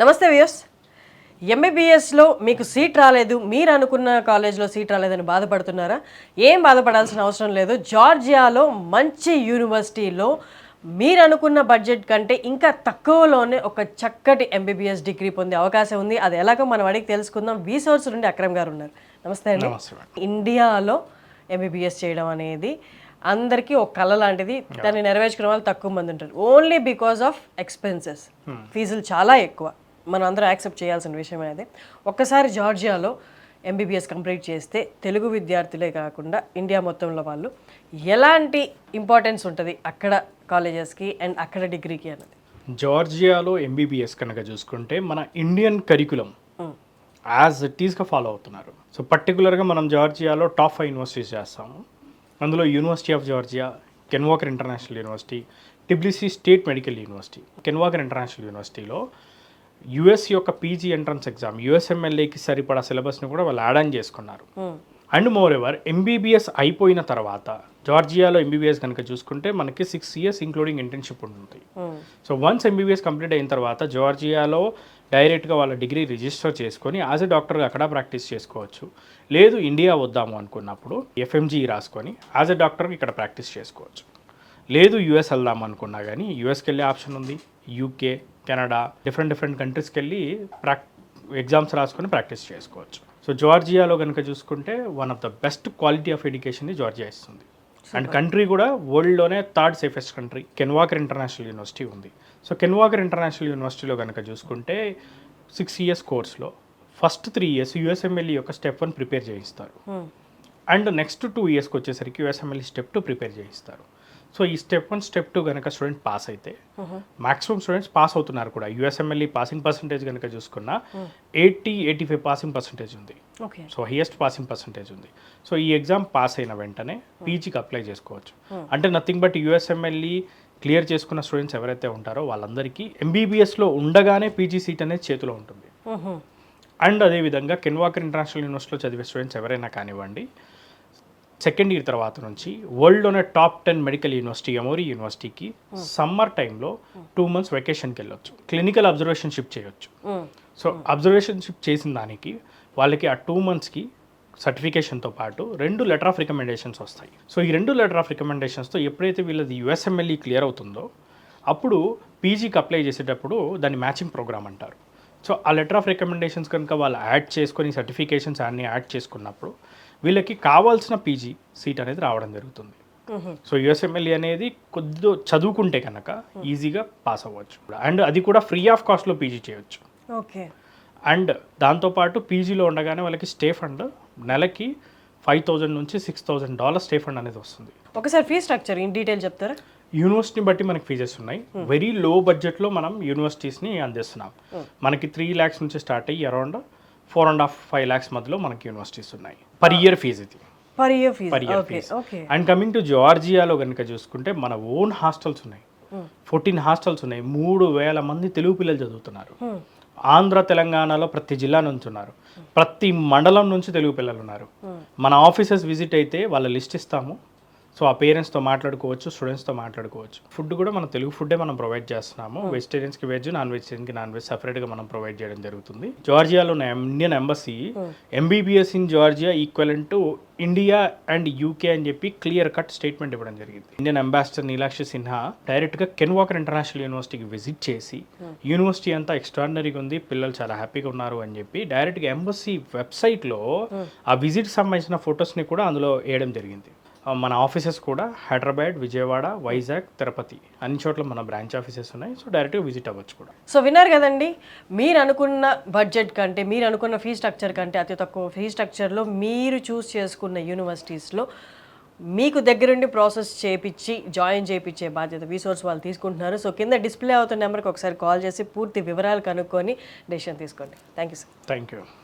నమస్తే వ్యూస్. ఎంబీబీఎస్లో మీకు సీట్ రాలేదు, మీరు అనుకున్న కాలేజ్లో సీట్ రాలేదని బాధపడుతున్నారా? ఏం బాధపడాల్సిన అవసరం లేదు. జార్జియాలో మంచి యూనివర్సిటీలో మీరు అనుకున్న బడ్జెట్ కంటే ఇంకా తక్కువలోనే ఒక చక్కటి ఎంబీబీఎస్ డిగ్రీ పొందే అవకాశం ఉంది. అది ఎలాగో మనం అడిగి తెలుసుకుందాం. వీసోర్స్ నుండి అక్రమ్ గారు ఉన్నారు. నమస్తే అండి. ఇండియాలో ఎంబీబీఎస్ చేయడం అనేది అందరికీ ఒక కళ లాంటిది. దాన్ని నెరవేర్చుకునే వాళ్ళు తక్కువ మంది ఉంటారు. ఓన్లీ బికాస్ ఆఫ్ ఎక్స్పెన్సెస్, ఫీజులు చాలా ఎక్కువ. మనం అందరూ యాక్సెప్ట్ చేయాల్సిన విషయం అనేది. ఒక్కసారి జార్జియాలో ఎంబీబీఎస్ కంప్లీట్ చేస్తే తెలుగు విద్యార్థులే కాకుండా ఇండియా మొత్తంలో వాళ్ళు ఎలాంటి ఇంపార్టెన్స్ ఉంటుంది అక్కడ కాలేజెస్కి అండ్ అక్కడ డిగ్రీకి అన్నది. జార్జియాలో ఎంబీబీఎస్ కనుక చూసుకుంటే మన ఇండియన్ కరికులం యాజ్ ఇట్ ఈస్గా ఫాలో అవుతున్నారు. సో పర్టికులర్గా మనం జార్జియాలో టాప్ 5 యూనివర్సిటీస్ చేస్తాము. అందులో university of Georgia, Ken Walker international university, Tbilisi state medical university. Ken Walker international యూనివర్సిటీలో యుఎస్ యొక్క పీజీ ఎంట్రన్స్ ఎగ్జామ్ యూఎస్ఎంఎల్ఏకి సరిపడా సిలబస్ని కూడా వాళ్ళు యాడ్ ఆన్ చేసుకున్నారు. అండ్ మోర్ ఎవర్ ఎంబీబీఎస్ అయిపోయిన తర్వాత జార్జియాలో ఎంబీబీఎస్ కనుక చూసుకుంటే మనకి 6 years ఇంక్లూడింగ్ ఇంటర్న్షిప్ ఉంటుంది. సో వన్స్ ఎంబీబీఎస్ కంప్లీట్ అయిన తర్వాత జార్జియాలో డైరెక్ట్గా వాళ్ళ డిగ్రీ రిజిస్టర్ చేసుకొని యాజ్ ఎ డాక్టర్గా అక్కడ ప్రాక్టీస్ చేసుకోవచ్చు. లేదు ఇండియా వద్దాము అనుకున్నప్పుడు ఎఫ్ఎంజీ రాసుకొని యాజ్ ఎ డాక్టర్గా ఇక్కడ ప్రాక్టీస్ చేసుకోవచ్చు. లేదు యూఎస్ వెళ్దాం అనుకున్నా కానీ యూఎస్కి వెళ్ళే ఆప్షన్ ఉంది. యూకే, కెనడా, డిఫరెంట్ కంట్రీస్కి వెళ్ళి ఎగ్జామ్స్ రాసుకొని ప్రాక్టీస్ చేసుకోవచ్చు. సో జార్జియాలో కనుక చూసుకుంటే one of the best quality of ఎడ్యుకేషన్ని జార్జియా ఇస్తుంది. అండ్ కంట్రీ కూడా వరల్డ్లోనే 3rd safest country. Ken Walker international university ఉంది. సో కెన్ వాకర్ ఇంటర్నేషనల్ యూనివర్సిటీలో కనుక చూసుకుంటే 6 years కోర్స్లో ఫస్ట్ 3 years యూఎస్ఎంఎల్ఈ యొక్క స్టెప్ 1 ప్రిపేర్ చేయిస్తారు. అండ్ నెక్స్ట్ 2 yearsకి వచ్చేసరికి యూఎస్ఎంఎల్ఈ స్టెప్ 2 ప్రిపేర్ చేయిస్తారు. సో ఈ స్టెప్ 1 స్టెప్ 2 కనుక స్టూడెంట్ పాస్ అయితే మాక్సిమం స్టూడెంట్స్ పాస్ అవుతున్నారు కూడా. యూఎస్ఎంఎల్ఈ పాసింగ్ పర్సంటేజ్ కనుక చూసుకున్నా 80-85 పాసింగ్ పర్సంటేజ్ ఉంది. సో హైయెస్ట్ పాసింగ్ పర్సంటేజ్ ఉంది. సో ఈ ఎగ్జామ్ పాస్ అయిన వెంటనే పీజీకి అప్లై చేసుకోవచ్చు. అంటే నథింగ్ బట్ యూఎస్ఎంఎల్ఈ క్లియర్ చేసుకున్న స్టూడెంట్స్ ఎవరైతే ఉంటారో వాళ్ళందరికీ ఎంబీబీఎస్లో ఉండగానే పీజీ సీట్ అనేది చేతిలో ఉంటుంది. అండ్ అదేవిధంగా కెన్ వాకర్ ఇంటర్నేషనల్ యూనివర్సిటీలో చదివే స్టూడెంట్స్ ఎవరైనా కానివ్వండి, సెకండ్ ఇయర్ తర్వాత నుంచి వరల్డ్లోనే టాప్ 10 మెడికల్ యూనివర్సిటీ ఎమోరీ యూనివర్సిటీకి సమ్మర్ టైంలో 2 months వెకేషన్కి వెళ్ళొచ్చు. క్లినికల్ అబ్జర్వేషన్షిప్ చేయొచ్చు. సో అబ్జర్వేషన్షిప్ చేసిన దానికి వాళ్ళకి ఆ 2 monthsకి సర్టిఫికేషన్తో పాటు 2 లెటర్ ఆఫ్ రికమెండేషన్స్ వస్తాయి. సో ఈ 2 లెటర్ ఆఫ్ రికమెండేషన్స్తో ఎప్పుడైతే వీళ్ళది యూఎస్ఎంఎల్ఈ క్లియర్ అవుతుందో అప్పుడు పీజీకి అప్లై చేసేటప్పుడు దాన్ని మ్యాచింగ్ ప్రోగ్రామ్ అంటారు. సో ఆ లెటర్ ఆఫ్ రికమెండేషన్స్ కనుక వాళ్ళు యాడ్ చేసుకొని సర్టిఫికేషన్స్ అన్నీ యాడ్ చేసుకున్నప్పుడు వీళ్ళకి కావాల్సిన పీజీ సీట్ అనేది రావడం జరుగుతుంది. సో యూఎస్ఎంఎల్ఈ అనేది కొద్దిగా చదువుకుంటే కనుక ఈజీగా పాస్ అవ్వచ్చు. అండ్ అది కూడా ఫ్రీ ఆఫ్ కాస్ట్లో పీజీ చేయొచ్చు. ఓకే. అండ్ దాంతోపాటు పీజీలో ఉండగానే వాళ్ళకి స్టే ఫండ్ నెలకి $5,000 నుంచి $6,000 స్టే ఫండ్ అనేది వస్తుంది. ఒకసారి ఫీ స్ట్రక్చర్ ఇన్ డీటెయిల్ చెప్తారా? యూనివర్సిటీని బట్టి మనకి ఫీజెస్ ఉన్నాయి. వెరీ లో బడ్జెట్లో మనం యూనివర్సిటీస్ని అందిస్తున్నాం. మనకి 3 lakhs నుంచి స్టార్ట్ అయ్యి అరౌండ్ 4.5 lakhs మధ్యలో మనకి యూనివర్సిటీస్ ఉన్నాయి. పర్ ఇయర్ ఫీజు ఇది. Per year fee. And coming to జార్జియాలో కనుక చూసుకుంటే మన ఓన్ హాస్టల్స్ ఉన్నాయి. 14 హాస్టల్స్ ఉన్నాయి. 3,000 మంది తెలుగు పిల్లలు చదువుతున్నారు. ఆంధ్ర తెలంగాణలో ప్రతి జిల్లా నుంచి ఉన్నారు. ప్రతి మండలం నుంచి తెలుగు పిల్లలు ఉన్నారు. మన ఆఫీసెస్ విజిట్ అయితే వాళ్ళ లిస్ట్ ఇస్తాము. సో ఆ పేరెంట్స్తో మాట్లాడుకోవచ్చు, స్టూడెంట్స్తో మాట్లాడుకోవచ్చు. ఫుడ్ కూడా మన తెలుగు ఫుడ్డే మనం ప్రొవైడ్ చేస్తున్నాము. వెజిటేరియన్స్కి వెజ్, నాన్ వెజిటేరియన్కి నాన్ వెజ్ సపరేట్గా మనం ప్రొవైడ్ చేయడం జరుగుతుంది. జార్జియాలో ఉన్న Indian embassy MBBS in Georgia equivalent to India and UK అని చెప్పి క్లియర్ కట్ స్టేట్మెంట్ ఇవ్వడం జరిగింది. ఇండియన్ అంబాసిడర్ నీలాక్షి సిన్హా డైరెక్ట్గా కెన్ వాకర్ ఇంటర్నేషనల్ యూనివర్సిటీకి విజిట్ చేసి యూనివర్సిటీ అంతా ఎక్స్ట్రాడినరీగా ఉంది, పిల్లలు చాలా హ్యాపీగా ఉన్నారు అని చెప్పి డైరెక్ట్గా ఎంబసీ వెబ్సైట్లో ఆ విజిట్కి సంబంధించిన ఫొటోస్ని కూడా అందులో వేయడం జరిగింది. మన ఆఫీసెస్ కూడా హైదరాబాద్, విజయవాడ, వైజాగ్, తిరుపతి అన్ని చోట్ల మన బ్రాంచ్ ఆఫీసెస్ ఉన్నాయి. సో డైరెక్ట్గా విజిట్ అవ్వచ్చు కూడా. సో విన్నారు కదండి, మీరు అనుకున్న బడ్జెట్ కంటే, మీరు అనుకున్న ఫీ స్ట్రక్చర్ కంటే అతి తక్కువ ఫీ స్ట్రక్చర్లో మీరు చూస్ చేసుకున్న యూనివర్సిటీస్లో మీకు దగ్గరుండి ప్రాసెస్ చేయించి జాయిన్ చేయించే బాధ్యత వీసోర్స్ వాళ్ళు తీసుకుంటున్నారు. సో కింద డిస్ప్లే అవుతున్న నెంబర్కి ఒకసారి కాల్ చేసి పూర్తి వివరాలు కనుక్కొని డెసిషన్ తీసుకోండి. Thank you sir. Thank you.